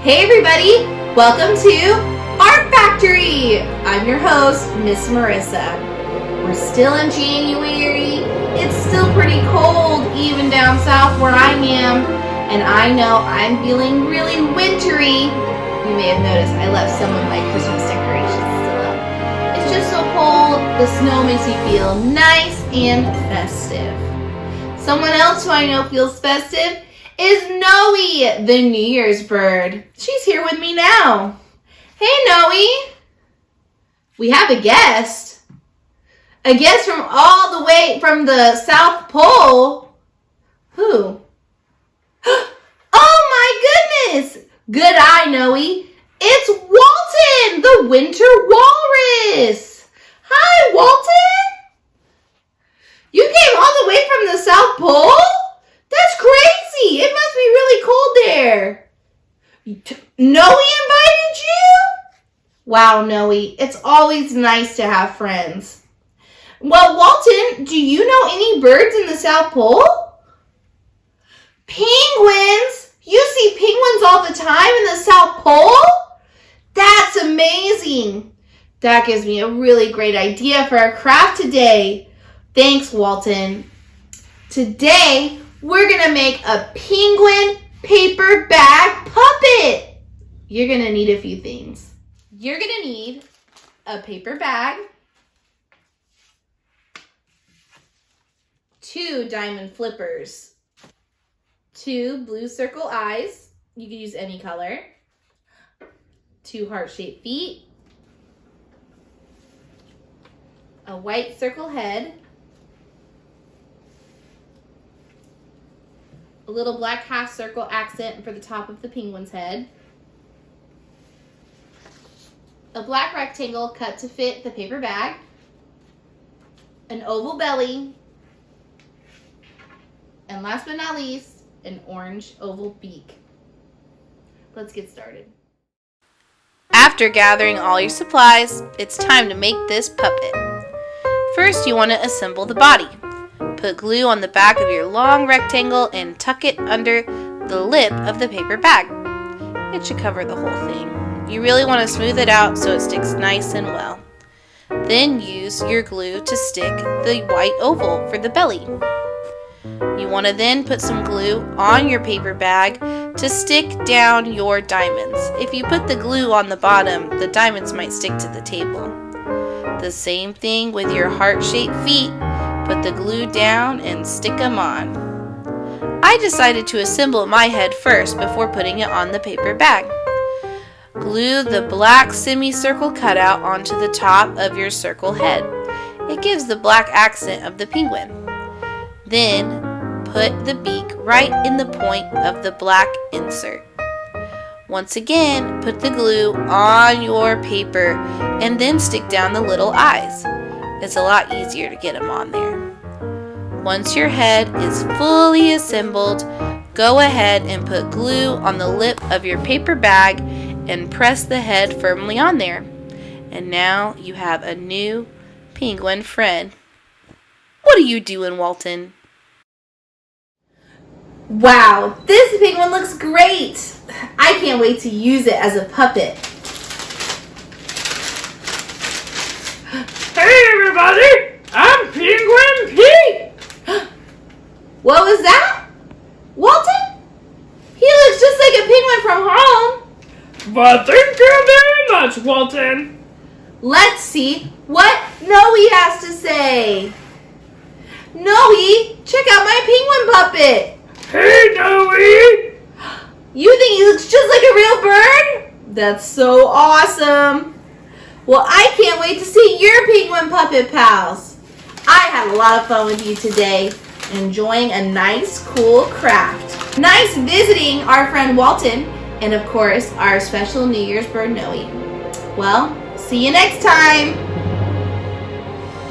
Hey everybody, welcome to Art Factory. I'm your host, Miss Marissa. We're still in January. It's still pretty cold even down south where I am, and I know I'm feeling really wintry. You may have noticed I left some of my Christmas decorations still up. It's just so cold, the snow makes me feel nice and festive. Someone else who I know feels festive is Noe, the New Year's bird. She's here with me now. Hey, Noe. We have a guest. A guest from all the way from the South Pole. Who? Oh my goodness. Good eye, Noe. It's Walton, the winter walrus. Hi, Walton. You came all the way from the South Pole? That's crazy. It must be really cold there. Noe invited you? Wow, Noe. It's always nice to have friends. Well, Walton, do you know any birds in the South Pole? Penguins? You see penguins all the time in the South Pole? That's amazing. That gives me a really great idea for our craft today. Thanks, Walton. Today, we're going to make a penguin paper bag puppet. You're going to need a few things. You're going to need a paper bag, 2 diamond flippers, 2 blue circle eyes. You can use any color, 2 heart-shaped feet, a white circle head, a little black half circle accent for the top of the penguin's head, a black rectangle cut to fit the paper bag, an oval belly, and last but not least, an orange oval beak. Let's get started. After gathering all your supplies, it's time to make this puppet. First, you want to assemble the body. Put glue on the back of your long rectangle and tuck it under the lip of the paper bag. It should cover the whole thing. You really want to smooth it out so it sticks nice and well. Then use your glue to stick the white oval for the belly. You want to then put some glue on your paper bag to stick down your diamonds. If you put the glue on the bottom, the diamonds might stick to the table. The same thing with your heart-shaped feet. Put the glue down and stick them on. I decided to assemble my head first before putting it on the paper bag. Glue the black semicircle cutout onto the top of your circle head. It gives the black accent of the penguin. Then put the beak right in the point of the black insert. Once again, put the glue on your paper and then stick down the little eyes. It's a lot easier to get them on there. Once your head is fully assembled, go ahead and put glue on the lip of your paper bag and press the head firmly on there. And now you have a new penguin friend. What are you doing, Walton? Wow, this penguin looks great. I can't wait to use it as a puppet. Hey everybody, I'm Penguin Pete! What was that? Walton? He looks just like a penguin from home. But thank you very much, Walton. Let's see what Noe has to say. Noe, check out my penguin puppet. Hey Noe! You think he looks just like a real bird? That's so awesome. Well, I can't wait to see your penguin puppet pals. I had a lot of fun with you today, enjoying a nice, cool craft. Nice visiting our friend Walton, and of course, our special New Year's bird, Noe. Well, see you next time.